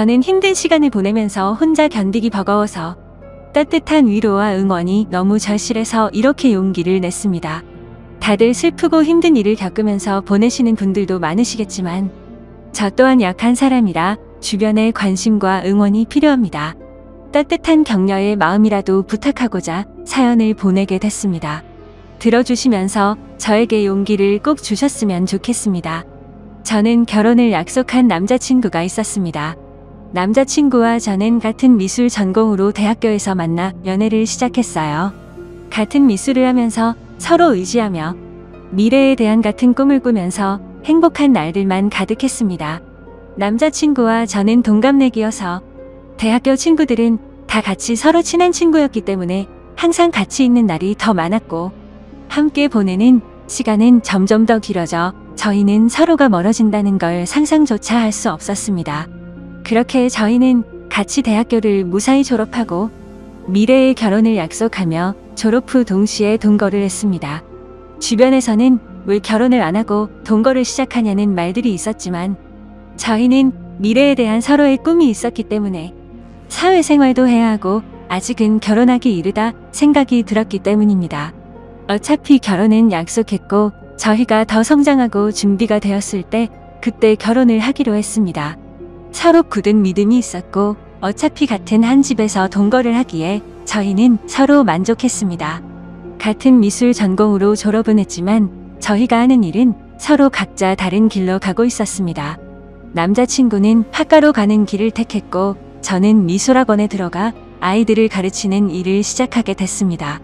저는 힘든 시간을 보내면서 혼자 견디기 버거워서 따뜻한 위로와 응원이 너무 절실해서 이렇게 용기를 냈습니다. 다들 슬프고 힘든 일을 겪으면서 보내시는 분들도 많으시겠지만 저 또한 약한 사람이라 주변의 관심과 응원이 필요합니다. 따뜻한 격려의 마음이라도 부탁하고자 사연을 보내게 됐습니다. 들어주시면서 저에게 용기를 꼭 주셨으면 좋겠습니다. 저는 결혼을 약속한 남자친구가 있었습니다. 남자친구와 저는 같은 미술 전공으로 대학교에서 만나 연애를 시작했어요. 같은 미술을 하면서 서로 의지하며 미래에 대한 같은 꿈을 꾸면서 행복한 날들만 가득했습니다. 남자친구와 저는 동갑내기여서 대학교 친구들은 다 같이 서로 친한 친구였기 때문에 항상 같이 있는 날이 더 많았고 함께 보내는 시간은 점점 더 길어져 저희는 서로가 멀어진다는 걸 상상조차 할 수 없었습니다. 그렇게 저희는 같이 대학교를 무사히 졸업하고 미래의 결혼을 약속하며 졸업 후 동시에 동거를 했습니다. 주변에서는 왜 결혼을 안 하고 동거를 시작하냐는 말들이 있었지만 저희는 미래에 대한 서로의 꿈이 있었기 때문에 사회생활도 해야 하고 아직은 결혼하기 이르다 생각이 들었기 때문입니다. 어차피 결혼은 약속했고 저희가 더 성장하고 준비가 되었을 때 그때 결혼을 하기로 했습니다. 서로 굳은 믿음이 있었고 어차피 같은 한 집에서 동거를 하기에 저희는 서로 만족했습니다. 같은 미술 전공으로 졸업은 했지만 저희가 하는 일은 서로 각자 다른 길로 가고 있었습니다. 남자친구는 학과로 가는 길을 택했고 저는 미술학원에 들어가 아이들을 가르치는 일을 시작하게 됐습니다.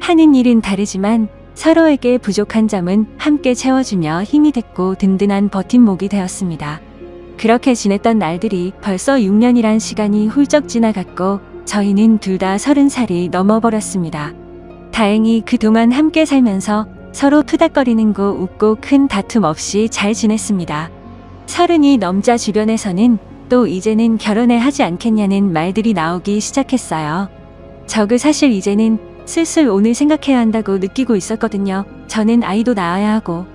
하는 일은 다르지만 서로에게 부족한 점은 함께 채워주며 힘이 됐고 든든한 버팀목이 되었습니다. 그렇게 지냈던 날들이 벌써 6년이란 시간이 훌쩍 지나갔고 저희는 둘 다 30살이 넘어버렸습니다. 다행히 그동안 함께 살면서 서로 투닥거리는 거 웃고 큰 다툼 없이 잘 지냈습니다. 30이 넘자 주변에서는 또 이제는 결혼을 하지 않겠냐는 말들이 나오기 시작했어요. 저그 사실 이제는 슬슬 오늘 생각해야 한다고 느끼고 있었거든요. 저는 아이도 낳아야 하고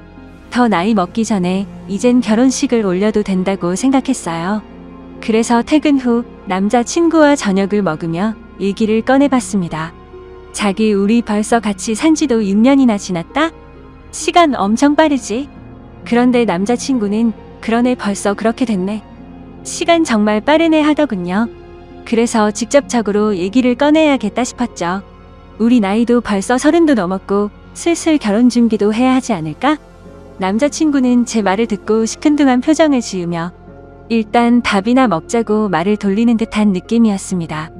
더 나이 먹기 전에 이젠 결혼식을 올려도 된다고 생각했어요. 그래서 퇴근 후 남자친구와 저녁을 먹으며 얘기를 꺼내봤습니다. 자기 우리 벌써 같이 산지도 6년이나 지났다? 시간 엄청 빠르지? 그런데 남자친구는 그러네 벌써 그렇게 됐네. 시간 정말 빠르네 하더군요. 그래서 직접적으로 얘기를 꺼내야겠다 싶었죠. 우리 나이도 벌써 30도 넘었고 슬슬 결혼 준비도 해야 하지 않을까? 남자친구는 제 말을 듣고 시큰둥한 표정을 지으며 일단 밥이나 먹자고 말을 돌리는 듯한 느낌이었습니다.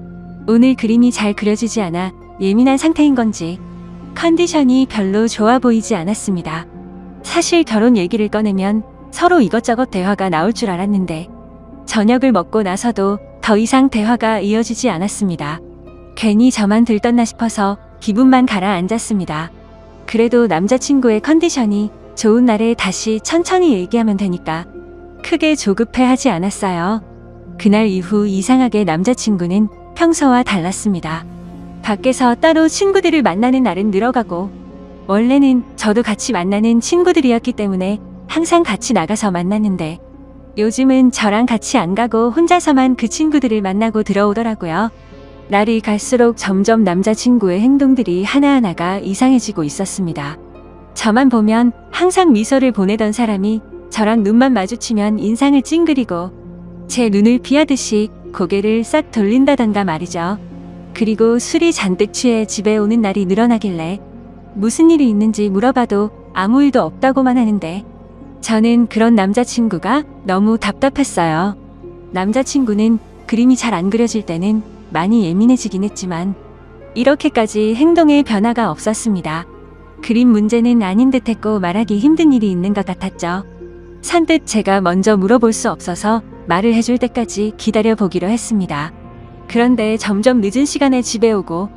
오늘 그림이 잘 그려지지 않아 예민한 상태인 건지 컨디션이 별로 좋아 보이지 않았습니다. 사실 결혼 얘기를 꺼내면 서로 이것저것 대화가 나올 줄 알았는데 저녁을 먹고 나서도 더 이상 대화가 이어지지 않았습니다. 괜히 저만 들떴나 싶어서 기분만 가라앉았습니다. 그래도 남자친구의 컨디션이 좋은 날에 다시 천천히 얘기하면 되니까 크게 조급해하지 않았어요. 그날 이후 이상하게 남자친구는 평소와 달랐습니다. 밖에서 따로 친구들을 만나는 날은 늘어가고 원래는 저도 같이 만나는 친구들이었기 때문에 항상 같이 나가서 만났는데 요즘은 저랑 같이 안 가고 혼자서만 그 친구들을 만나고 들어오더라고요. 날이 갈수록 점점 남자친구의 행동들이 하나하나가 이상해지고 있었습니다. 저만 보면 항상 미소를 보내던 사람이 저랑 눈만 마주치면 인상을 찡그리고 제 눈을 피하듯이 고개를 싹 돌린다던가 말이죠. 그리고 술이 잔뜩 취해 집에 오는 날이 늘어나길래 무슨 일이 있는지 물어봐도 아무 일도 없다고만 하는데 저는 그런 남자친구가 너무 답답했어요. 남자친구는 그림이 잘 안 그려질 때는 많이 예민해지긴 했지만 이렇게까지 행동에 변화가 없었습니다. 그림 문제는 아닌 듯 했고 말하기 힘든 일이 있는 것 같았죠. 선뜻 제가 먼저 물어볼 수 없어서 말을 해줄 때까지 기다려보기로 했습니다. 그런데 점점 늦은 시간에 집에 오고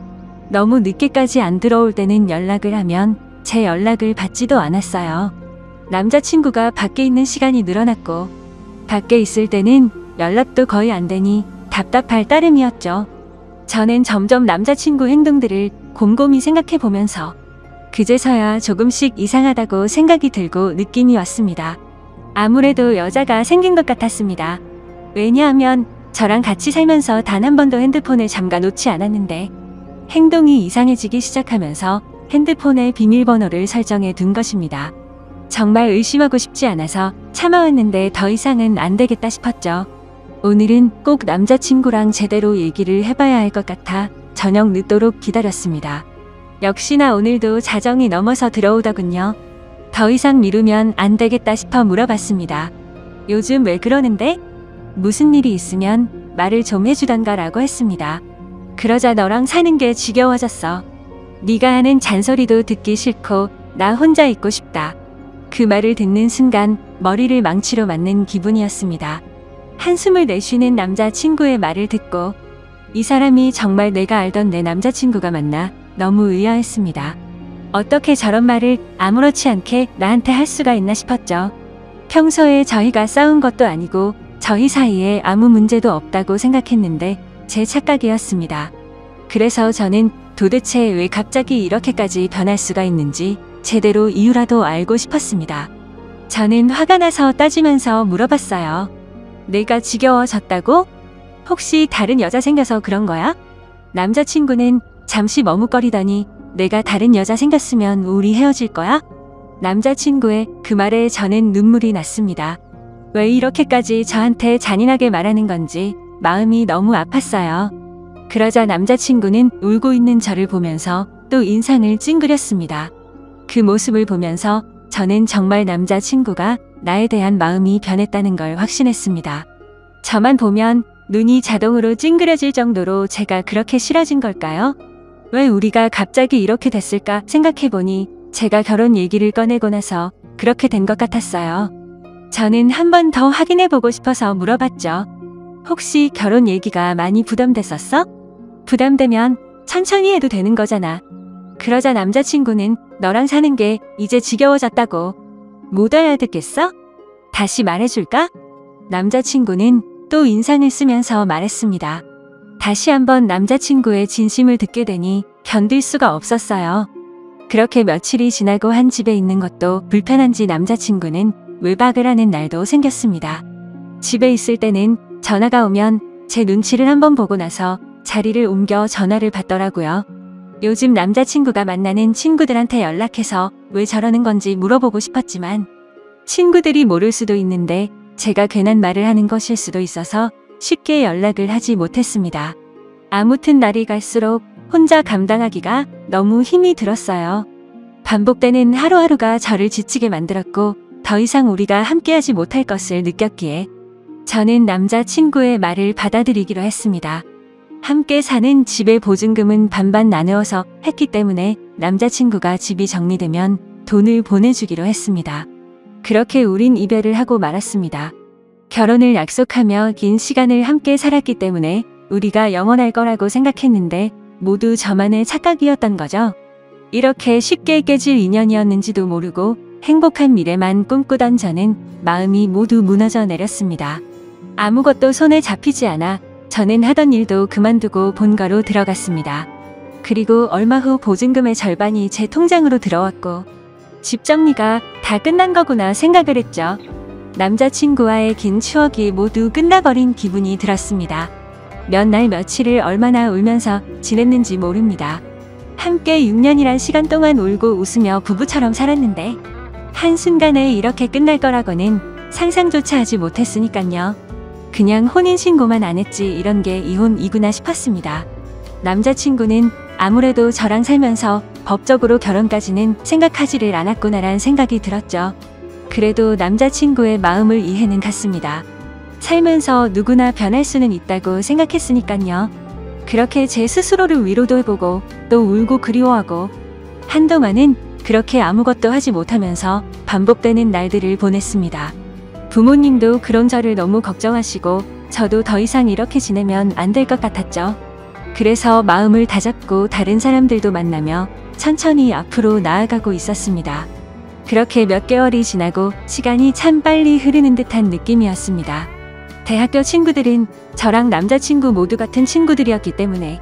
너무 늦게까지 안 들어올 때는 연락을 하면 제 연락을 받지도 않았어요. 남자친구가 밖에 있는 시간이 늘어났고 밖에 있을 때는 연락도 거의 안 되니 답답할 따름이었죠. 저는 점점 남자친구 행동들을 곰곰이 생각해 보면서 그제서야 조금씩 이상하다고 생각이 들고 느낌이 왔습니다. 아무래도 여자가 생긴 것 같았습니다. 왜냐하면 저랑 같이 살면서 단 한 번도 핸드폰을 잠가 놓지 않았는데 행동이 이상해지기 시작하면서 핸드폰에 비밀번호를 설정해 둔 것입니다. 정말 의심하고 싶지 않아서 참아왔는데 더 이상은 안 되겠다 싶었죠. 오늘은 꼭 남자친구랑 제대로 얘기를 해봐야 할 것 같아 저녁 늦도록 기다렸습니다. 역시나 오늘도 자정이 넘어서 들어오더군요. 더 이상 미루면 안 되겠다 싶어 물어봤습니다. 요즘 왜 그러는데? 무슨 일이 있으면 말을 좀 해주던가 라고 했습니다. 그러자 너랑 사는 게 지겨워졌어. 네가 하는 잔소리도 듣기 싫고 나 혼자 있고 싶다. 그 말을 듣는 순간 머리를 망치로 맞는 기분이었습니다. 한숨을 내쉬는 남자친구의 말을 듣고 이 사람이 정말 내가 알던 내 남자친구가 맞나 너무 의아했습니다. 어떻게 저런 말을 아무렇지 않게 나한테 할 수가 있나 싶었죠. 평소에 저희가 싸운 것도 아니고 저희 사이에 아무 문제도 없다고 생각했는데 제 착각이었습니다. 그래서 저는 도대체 왜 갑자기 이렇게까지 변할 수가 있는지 제대로 이유라도 알고 싶었습니다. 저는 화가 나서 따지면서 물어봤어요. 내가 지겨워졌다고? 혹시 다른 여자 생겨서 그런 거야? 남자친구는 잠시 머뭇거리더니 내가 다른 여자 생겼으면 우리 헤어질 거야? 남자친구의 그 말에 저는 눈물이 났습니다. 왜 이렇게까지 저한테 잔인하게 말하는 건지 마음이 너무 아팠어요. 그러자 남자친구는 울고 있는 저를 보면서 또 인상을 찡그렸습니다. 그 모습을 보면서 저는 정말 남자친구가 나에 대한 마음이 변했다는 걸 확신했습니다. 저만 보면 눈이 자동으로 찡그려질 정도로 제가 그렇게 싫어진 걸까요? 왜 우리가 갑자기 이렇게 됐을까 생각해보니 제가 결혼 얘기를 꺼내고 나서 그렇게 된 것 같았어요. 저는 한 번 더 확인해보고 싶어서 물어봤죠. 혹시 결혼 얘기가 많이 부담됐었어? 부담되면 천천히 해도 되는 거잖아. 그러자 남자친구는 너랑 사는 게 이제 지겨워졌다고. 못 알아듣겠어? 다시 말해줄까? 남자친구는 또 인상을 쓰면서 말했습니다. 다시 한번 남자친구의 진심을 듣게 되니 견딜 수가 없었어요. 그렇게 며칠이 지나고 한 집에 있는 것도 불편한지 남자친구는 외박을 하는 날도 생겼습니다. 집에 있을 때는 전화가 오면 제 눈치를 한번 보고 나서 자리를 옮겨 전화를 받더라고요. 요즘 남자친구가 만나는 친구들한테 연락해서 왜 저러는 건지 물어보고 싶었지만 친구들이 모를 수도 있는데 제가 괜한 말을 하는 것일 수도 있어서 쉽게 연락을 하지 못했습니다. 아무튼 날이 갈수록 혼자 감당하기가 너무 힘이 들었어요. 반복되는 하루하루가 저를 지치게 만들었고 더 이상 우리가 함께하지 못할 것을 느꼈기에 저는 남자친구의 말을 받아들이기로 했습니다. 함께 사는 집의 보증금은 반반 나누어서 했기 때문에 남자친구가 집이 정리되면 돈을 보내주기로 했습니다. 그렇게 우린 이별을 하고 말았습니다. 결혼을 약속하며 긴 시간을 함께 살았기 때문에 우리가 영원할 거라고 생각했는데 모두 저만의 착각이었던 거죠. 이렇게 쉽게 깨질 인연이었는지도 모르고 행복한 미래만 꿈꾸던 저는 마음이 모두 무너져 내렸습니다. 아무것도 손에 잡히지 않아 저는 하던 일도 그만두고 본가로 들어갔습니다. 그리고 얼마 후 보증금의 절반이 제 통장으로 들어왔고 집 정리가 다 끝난 거구나 생각을 했죠. 남자친구와의 긴 추억이 모두 끝나버린 기분이 들었습니다. 몇 날 며칠을 얼마나 울면서 지냈는지 모릅니다. 함께 6년이란 시간 동안 울고 웃으며 부부처럼 살았는데 한순간에 이렇게 끝날 거라고는 상상조차 하지 못했으니깐요. 그냥 혼인신고만 안 했지 이런 게 이혼이구나 싶었습니다. 남자친구는 아무래도 저랑 살면서 법적으로 결혼까지는 생각하지를 않았구나란 생각이 들었죠. 그래도 남자친구의 마음을 이해는 갔습니다. 살면서 누구나 변할 수는 있다고 생각했으니깐요. 그렇게 제 스스로를 위로도 해보고 또 울고 그리워하고 한동안은 그렇게 아무것도 하지 못하면서 반복되는 날들을 보냈습니다. 부모님도 그런 저를 너무 걱정하시고 저도 더 이상 이렇게 지내면 안 될 것 같았죠. 그래서 마음을 다잡고 다른 사람들도 만나며 천천히 앞으로 나아가고 있었습니다. 그렇게 몇 개월이 지나고 시간이 참 빨리 흐르는 듯한 느낌이었습니다. 대학교 친구들은 저랑 남자친구 모두 같은 친구들이었기 때문에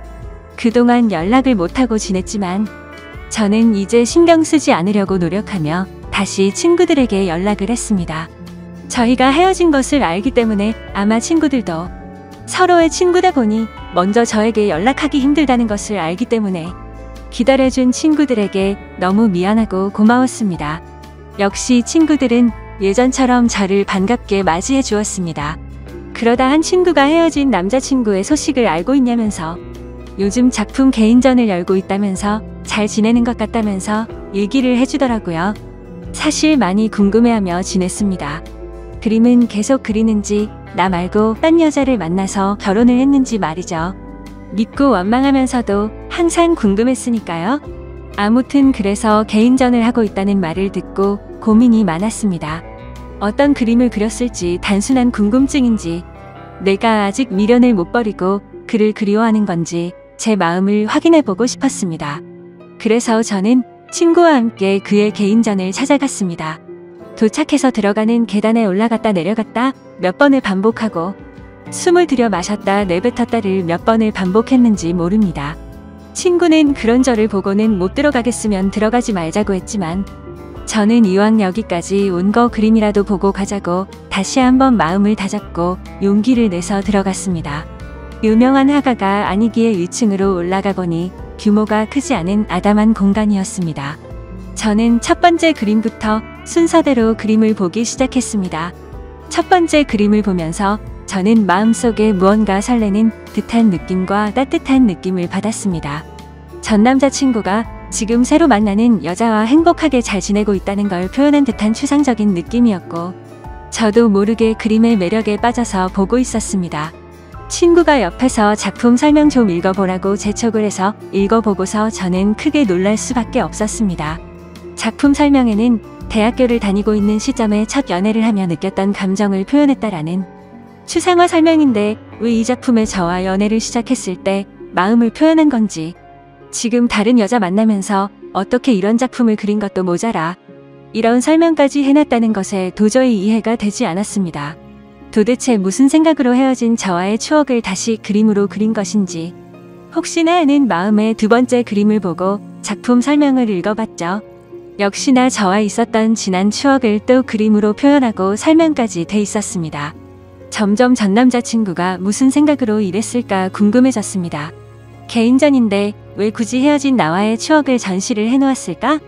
그동안 연락을 못하고 지냈지만 저는 이제 신경 쓰지 않으려고 노력하며 다시 친구들에게 연락을 했습니다. 저희가 헤어진 것을 알기 때문에 아마 친구들도 서로의 친구다 보니 먼저 저에게 연락하기 힘들다는 것을 알기 때문에 기다려준 친구들에게 너무 미안하고 고마웠습니다. 역시 친구들은 예전처럼 저를 반갑게 맞이해 주었습니다. 그러다 한 친구가 헤어진 남자친구의 소식을 알고 있냐면서 요즘 작품 개인전을 열고 있다면서 잘 지내는 것 같다면서 얘기를 해주더라고요. 사실 많이 궁금해하며 지냈습니다. 그림은 계속 그리는지 나 말고 딴 여자를 만나서 결혼을 했는지 말이죠. 믿고 원망하면서도 항상 궁금했으니까요. 아무튼 그래서 개인전을 하고 있다는 말을 듣고 고민이 많았습니다. 어떤 그림을 그렸을지 단순한 궁금증인지 내가 아직 미련을 못 버리고 그를 그리워하는 건지 제 마음을 확인해보고 싶었습니다. 그래서 저는 친구와 함께 그의 개인전을 찾아갔습니다. 도착해서 들어가는 계단에 올라갔다 내려갔다 몇 번을 반복하고 숨을 들여 마셨다 내뱉었다를 몇 번을 반복했는지 모릅니다. 친구는 그런 저를 보고는 못 들어가겠으면 들어가지 말자고 했지만 저는 이왕 여기까지 온 거 그림이라도 보고 가자고 다시 한번 마음을 다잡고 용기를 내서 들어갔습니다. 유명한 화가가 아니기에 1층으로 올라가 보니 규모가 크지 않은 아담한 공간이었습니다. 저는 첫 번째 그림부터 순서대로 그림을 보기 시작했습니다. 첫 번째 그림을 보면서 저는 마음속에 무언가 설레는 듯한 느낌과 따뜻한 느낌을 받았습니다. 전 남자친구가 지금 새로 만나는 여자와 행복하게 잘 지내고 있다는 걸 표현한 듯한 추상적인 느낌이었고 저도 모르게 그림의 매력에 빠져서 보고 있었습니다. 친구가 옆에서 작품 설명 좀 읽어보라고 재촉을 해서 읽어보고서 저는 크게 놀랄 수밖에 없었습니다. 작품 설명에는 대학교를 다니고 있는 시점에 첫 연애를 하며 느꼈던 감정을 표현했다라는 추상화 설명인데 왜 이 작품에 저와 연애를 시작했을 때 마음을 표현한 건지 지금 다른 여자 만나면서 어떻게 이런 작품을 그린 것도 모자라 이런 설명까지 해놨다는 것에 도저히 이해가 되지 않았습니다. 도대체 무슨 생각으로 헤어진 저와의 추억을 다시 그림으로 그린 것인지 혹시나 하는 마음에 두 번째 그림을 보고 작품 설명을 읽어봤죠. 역시나 저와 있었던 지난 추억을 또 그림으로 표현하고 설명까지 돼 있었습니다. 점점 전 남자친구가 무슨 생각으로 이랬을까 궁금해졌습니다. 개인전인데 왜 굳이 헤어진 나와의 추억을 전시를 해놓았을까?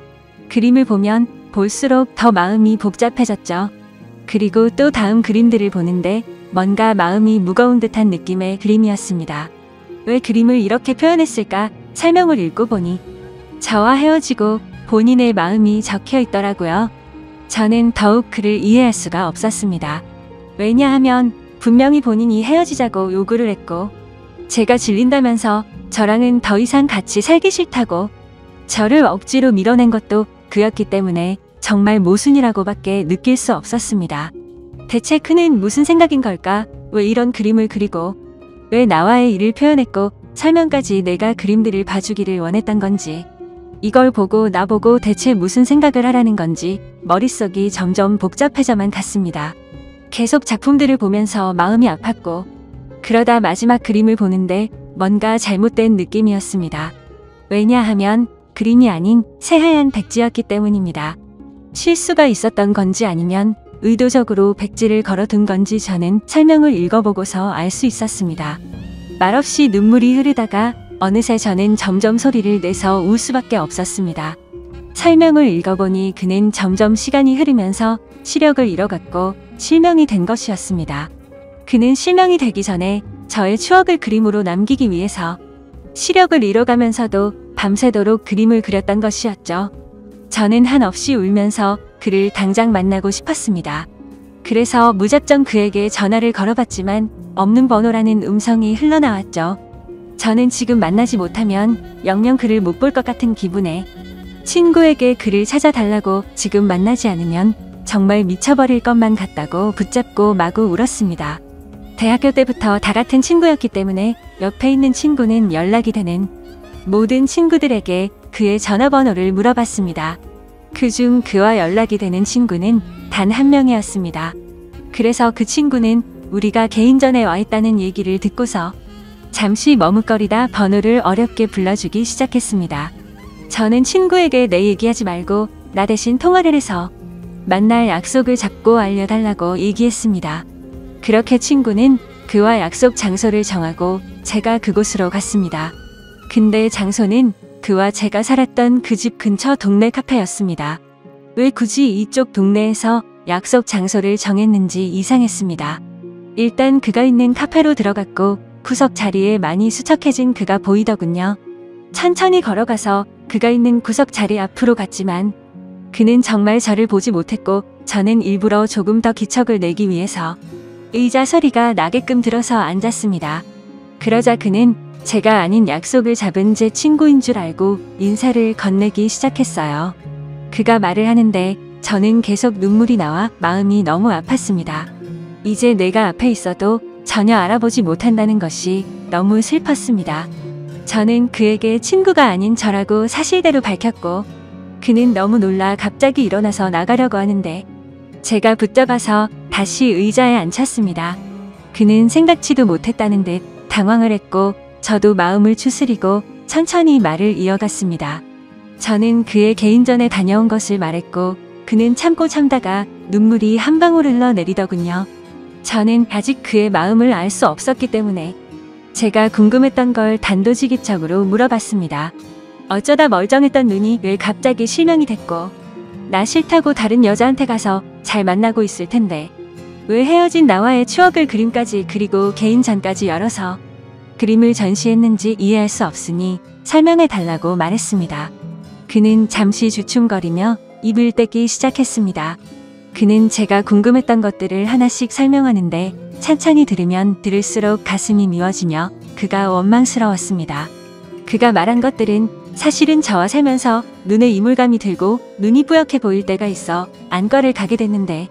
그림을 보면 볼수록 더 마음이 복잡해졌죠. 그리고 또 다음 그림들을 보는데 뭔가 마음이 무거운 듯한 느낌의 그림이었습니다. 왜 그림을 이렇게 표현했을까? 설명을 읽고 보니 저와 헤어지고 본인의 마음이 적혀 있더라고요. 저는 더욱 그를 이해할 수가 없었습니다. 왜냐하면 분명히 본인이 헤어지자고 요구를 했고 제가 질린다면서 저랑은 더 이상 같이 살기 싫다고 저를 억지로 밀어낸 것도 그였기 때문에 정말 모순이라고밖에 느낄 수 없었습니다. 대체 그는 무슨 생각인 걸까? 왜 이런 그림을 그리고 왜 나와의 일을 표현했고 설명까지 내가 그림들을 봐주기를 원했던 건지 이걸 보고 나보고 대체 무슨 생각을 하라는 건지 머릿속이 점점 복잡해져만 갔습니다. 계속 작품들을 보면서 마음이 아팠고 그러다 마지막 그림을 보는데 뭔가 잘못된 느낌이었습니다. 왜냐하면 그림이 아닌 새하얀 백지였기 때문입니다. 실수가 있었던 건지 아니면 의도적으로 백지를 걸어둔 건지 저는 설명을 읽어보고서 알 수 있었습니다. 말없이 눈물이 흐르다가 어느새 저는 점점 소리를 내서 울 수밖에 없었습니다. 설명을 읽어보니 그는 점점 시간이 흐르면서 시력을 잃어갔고 실명이 된 것이었습니다. 그는 실명이 되기 전에 저의 추억을 그림으로 남기기 위해서 시력을 잃어가면서도 밤새도록 그림을 그렸던 것이었죠. 저는 한없이 울면서 그를 당장 만나고 싶었습니다. 그래서 무작정 그에게 전화를 걸어봤지만 없는 번호라는 음성이 흘러나왔죠. 저는 지금 만나지 못하면 영영 그를 못 볼 것 같은 기분에 친구에게 그를 찾아달라고 지금 만나지 않으면 정말 미쳐버릴 것만 같다고 붙잡고 마구 울었습니다. 대학교 때부터 다 같은 친구였기 때문에 옆에 있는 친구는 연락이 되는 모든 친구들에게 그의 전화번호를 물어봤습니다. 그중 그와 연락이 되는 친구는 단 한 명이었습니다. 그래서 그 친구는 우리가 개인전에 와 있다는 얘기를 듣고서 잠시 머뭇거리다 번호를 어렵게 불러주기 시작했습니다. 저는 친구에게 내 얘기하지 말고 나 대신 통화를 해서 만날 약속을 잡고 알려달라고 얘기했습니다. 그렇게 친구는 그와 약속 장소를 정하고 제가 그곳으로 갔습니다. 근데 장소는 그와 제가 살았던 그 집 근처 동네 카페였습니다. 왜 굳이 이쪽 동네에서 약속 장소를 정했는지 이상했습니다. 일단 그가 있는 카페로 들어갔고 구석 자리에 많이 수척해진 그가 보이더군요. 천천히 걸어가서 그가 있는 구석 자리 앞으로 갔지만 그는 정말 저를 보지 못했고 저는 일부러 조금 더 기척을 내기 위해서 의자 소리가 나게끔 들어서 앉았습니다. 그러자 그는 제가 아닌 약속을 잡은 제 친구인 줄 알고 인사를 건네기 시작했어요. 그가 말을 하는데 저는 계속 눈물이 나와 마음이 너무 아팠습니다. 이제 내가 앞에 있어도 전혀 알아보지 못한다는 것이 너무 슬펐습니다. 저는 그에게 친구가 아닌 저라고 사실대로 밝혔고 그는 너무 놀라 갑자기 일어나서 나가려고 하는데 제가 붙잡아서 다시 의자에 앉혔습니다. 그는 생각지도 못했다는 듯 당황을 했고 저도 마음을 추스리고 천천히 말을 이어갔습니다. 저는 그의 개인전에 다녀온 것을 말했고 그는 참고 참다가 눈물이 한 방울 흘러내리더군요. 저는 아직 그의 마음을 알 수 없었기 때문에 제가 궁금했던 걸 단도직입적으로 물어봤습니다. 어쩌다 멀쩡했던 눈이 왜 갑자기 실명이 됐고 나 싫다고 다른 여자한테 가서 잘 만나고 있을 텐데 왜 헤어진 나와의 추억을 그림까지 그리고 개인전까지 열어서 그림을 전시했는지 이해할 수 없으니 설명해 달라고 말했습니다. 그는 잠시 주춤거리며 입을 떼기 시작했습니다. 그는 제가 궁금했던 것들을 하나씩 설명하는데 천천히 들으면 들을수록 가슴이 미워지며 그가 원망스러웠습니다. 그가 말한 것들은 사실은 저와 살면서 눈에 이물감이 들고 눈이 뿌옇게 보일 때가 있어 안과를 가게 됐는데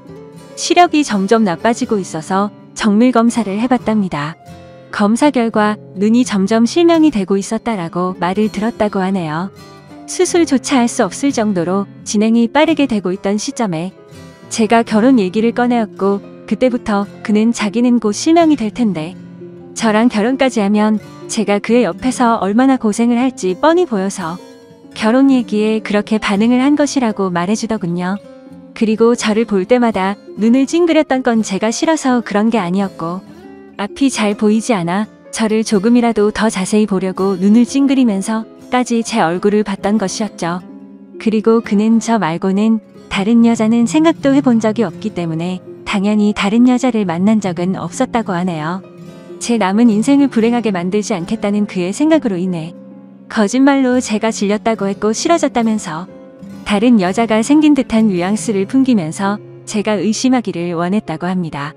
시력이 점점 나빠지고 있어서 정밀 검사를 해봤답니다. 검사 결과 눈이 점점 실명이 되고 있었다라고 말을 들었다고 하네요. 수술조차 할 수 없을 정도로 진행이 빠르게 되고 있던 시점에 제가 결혼 얘기를 꺼내었고 그때부터 그는 자기는 곧 실명이 될 텐데 저랑 결혼까지 하면 제가 그의 옆에서 얼마나 고생을 할지 뻔히 보여서 결혼 얘기에 그렇게 반응을 한 것이라고 말해주더군요. 그리고 저를 볼 때마다 눈을 찡그렸던 건 제가 싫어서 그런 게 아니었고 앞이 잘 보이지 않아 저를 조금이라도 더 자세히 보려고 눈을 찡그리면서까지 제 얼굴을 봤던 것이었죠. 그리고 그는 저 말고는 다른 여자는 생각도 해본 적이 없기 때문에 당연히 다른 여자를 만난 적은 없었다고 하네요. 제 남은 인생을 불행하게 만들지 않겠다는 그의 생각으로 인해 거짓말로 제가 질렸다고 했고 싫어졌다면서 다른 여자가 생긴 듯한 뉘앙스를 풍기면서 제가 의심하기를 원했다고 합니다.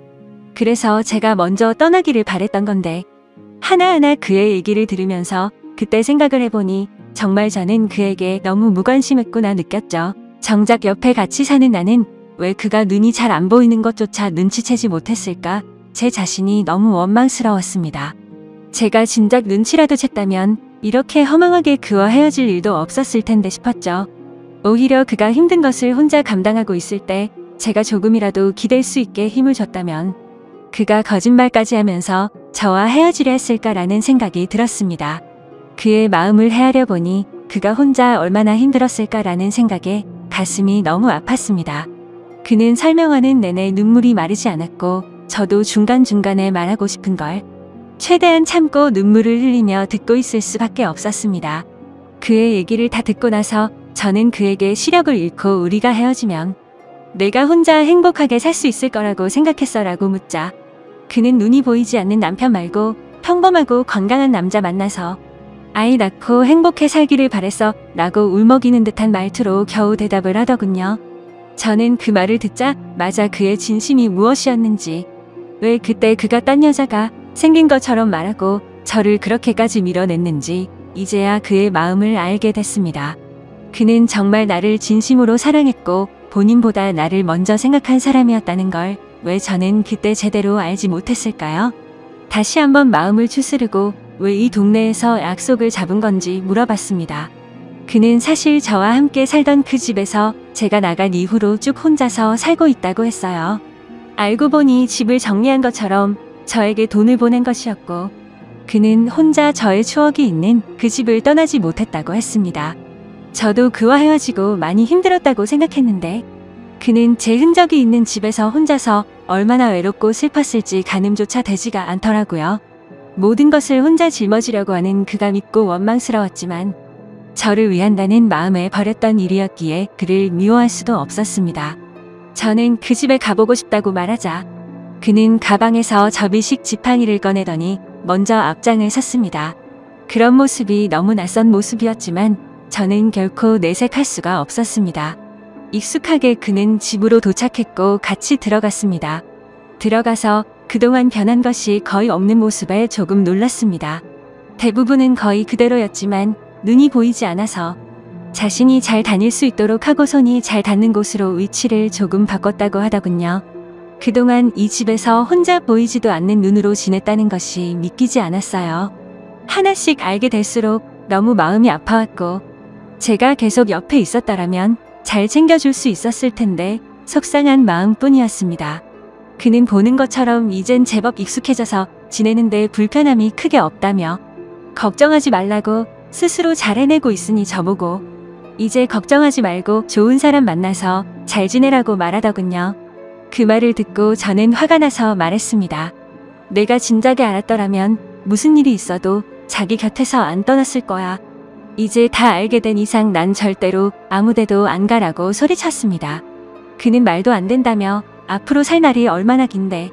그래서 제가 먼저 떠나기를 바랬던 건데 하나하나 그의 얘기를 들으면서 그때 생각을 해보니 정말 저는 그에게 너무 무관심했구나 느꼈죠. 정작 옆에 같이 사는 나는 왜 그가 눈이 잘 안 보이는 것조차 눈치채지 못했을까? 제 자신이 너무 원망스러웠습니다. 제가 진작 눈치라도 챘다면 이렇게 허망하게 그와 헤어질 일도 없었을 텐데 싶었죠. 오히려 그가 힘든 것을 혼자 감당하고 있을 때 제가 조금이라도 기댈 수 있게 힘을 줬다면 그가 거짓말까지 하면서 저와 헤어지려 했을까라는 생각이 들었습니다. 그의 마음을 헤아려 보니 그가 혼자 얼마나 힘들었을까라는 생각에 가슴이 너무 아팠습니다. 그는 설명하는 내내 눈물이 마르지 않았고 저도 중간중간에 말하고 싶은 걸 최대한 참고 눈물을 흘리며 듣고 있을 수밖에 없었습니다. 그의 얘기를 다 듣고 나서 저는 그에게 시력을 잃고 우리가 헤어지면 내가 혼자 행복하게 살 수 있을 거라고 생각했어 라고 묻자 그는 눈이 보이지 않는 남편 말고 평범하고 건강한 남자 만나서 아이 낳고 행복해 살기를 바랬어 라고 울먹이는 듯한 말투로 겨우 대답을 하더군요. 저는 그 말을 듣자 맞아 그의 진심이 무엇이었는지 왜 그때 그가 딴 여자가 생긴 것처럼 말하고 저를 그렇게까지 밀어냈는지 이제야 그의 마음을 알게 됐습니다. 그는 정말 나를 진심으로 사랑했고 본인보다 나를 먼저 생각한 사람이었다는 걸 왜 저는 그때 제대로 알지 못했을까요? 다시 한번 마음을 추스르고 왜 이 동네에서 약속을 잡은 건지 물어봤습니다. 그는 사실 저와 함께 살던 그 집에서 제가 나간 이후로 쭉 혼자서 살고 있다고 했어요. 알고 보니 집을 정리한 것처럼 저에게 돈을 보낸 것이었고 그는 혼자 저의 추억이 있는 그 집을 떠나지 못했다고 했습니다. 저도 그와 헤어지고 많이 힘들었다고 생각했는데 그는 제 흔적이 있는 집에서 혼자서 얼마나 외롭고 슬펐을지 가늠조차 되지가 않더라고요. 모든 것을 혼자 짊어지려고 하는 그가 밉고 원망스러웠지만 저를 위한다는 마음에 버렸던 일이었기에 그를 미워할 수도 없었습니다. 저는 그 집에 가보고 싶다고 말하자 그는 가방에서 접이식 지팡이를 꺼내더니 먼저 앞장을 섰습니다. 그런 모습이 너무 낯선 모습이었지만 저는 결코 내색할 수가 없었습니다. 익숙하게 그는 집으로 도착했고 같이 들어갔습니다. 들어가서 그동안 변한 것이 거의 없는 모습에 조금 놀랐습니다. 대부분은 거의 그대로였지만 눈이 보이지 않아서 자신이 잘 다닐 수 있도록 하고 손이 잘 닿는 곳으로 위치를 조금 바꿨다고 하더군요. 그동안 이 집에서 혼자 보이지도 않는 눈으로 지냈다는 것이 믿기지 않았어요. 하나씩 알게 될수록 너무 마음이 아파왔고 제가 계속 옆에 있었더라면 잘 챙겨줄 수 있었을 텐데 속상한 마음뿐이었습니다. 그는 보는 것처럼 이젠 제법 익숙해져서 지내는데 불편함이 크게 없다며 걱정하지 말라고 스스로 잘 해내고 있으니 저보고 이제 걱정하지 말고 좋은 사람 만나서 잘 지내라고 말하더군요. 그 말을 듣고 저는 화가 나서 말했습니다. 내가 진작에 알았더라면 무슨 일이 있어도 자기 곁에서 안 떠났을 거야. 이제 다 알게 된 이상 난 절대로 아무데도 안 가라고 소리쳤습니다. 그는 말도 안 된다며 앞으로 살 날이 얼마나 긴데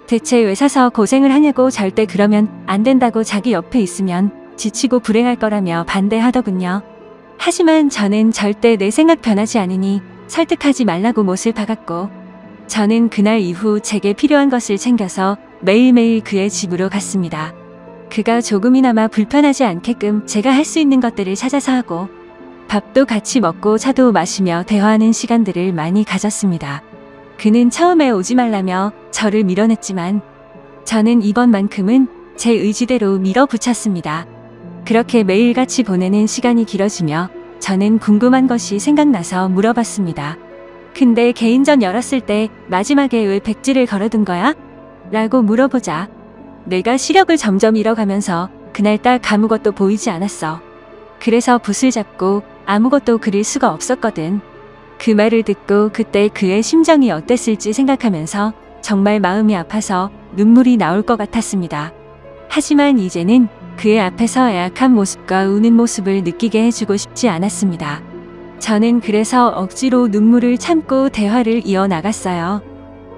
대체 왜 사서 고생을 하냐고 절대 그러면 안 된다고 자기 옆에 있으면 지치고 불행할 거라며 반대하더군요. 하지만 저는 절대 내 생각 변하지 않으니 설득하지 말라고 못을 박았고 저는 그날 이후 제게 필요한 것을 챙겨서 매일매일 그의 집으로 갔습니다. 그가 조금이나마 불편하지 않게끔 제가 할 수 있는 것들을 찾아서 하고 밥도 같이 먹고 차도 마시며 대화하는 시간들을 많이 가졌습니다. 그는 처음에 오지 말라며 저를 밀어냈지만 저는 이번만큼은 제 의지대로 밀어붙였습니다. 그렇게 매일같이 보내는 시간이 길어지며 저는 궁금한 것이 생각나서 물어봤습니다. 근데 개인전 열었을 때 마지막에 왜 백지를 걸어둔 거야? 라고 물어보자 내가 시력을 점점 잃어가면서 그날 딱 아무것도 보이지 않았어. 그래서 붓을 잡고 아무것도 그릴 수가 없었거든. 그 말을 듣고 그때 그의 심정이 어땠을지 생각하면서 정말 마음이 아파서 눈물이 나올 것 같았습니다. 하지만 이제는 그의 앞에서 애악한 모습과 우는 모습을 느끼게 해주고 싶지 않았습니다. 저는 그래서 억지로 눈물을 참고 대화를 이어나갔어요.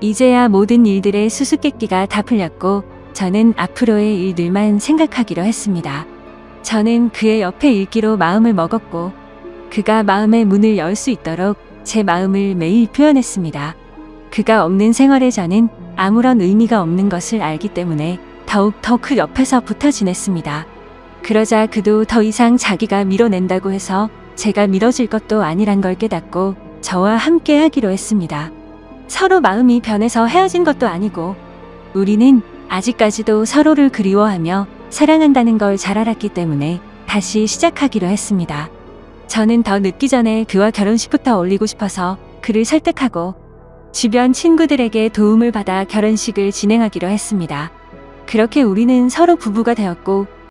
이제야 모든 일들의 수수께끼가 다 풀렸고 저는 앞으로의 일들만 생각하기로 했습니다. 저는 그의 옆에 있기로 마음을 먹었고 그가 마음의 문을 열 수 있도록 제 마음을 매일 표현했습니다. 그가 없는 생활에 저는 아무런 의미가 없는 것을 알기 때문에 더욱 더 그 옆에서 붙어 지냈습니다. 그러자 그도 더 이상 자기가 밀어낸다고 해서 제가 밀어질 것도 아니란 걸 깨닫고 저와 함께 하기로 했습니다. 서로 마음이 변해서 헤어진 것도 아니고 우리는 아직까지도 서로를 그리워하며 사랑한다는 걸 잘 알았기 때문에 다시 시작하기로 했습니다. 저는 더 늦기 전에 그와 결혼식부터 올리고 싶어서 그를 설득하고 주변 친구들에게 도움을 받아 결혼식을 진행하기로 했습니다. 그렇게 우리는 서로 부부가 되었고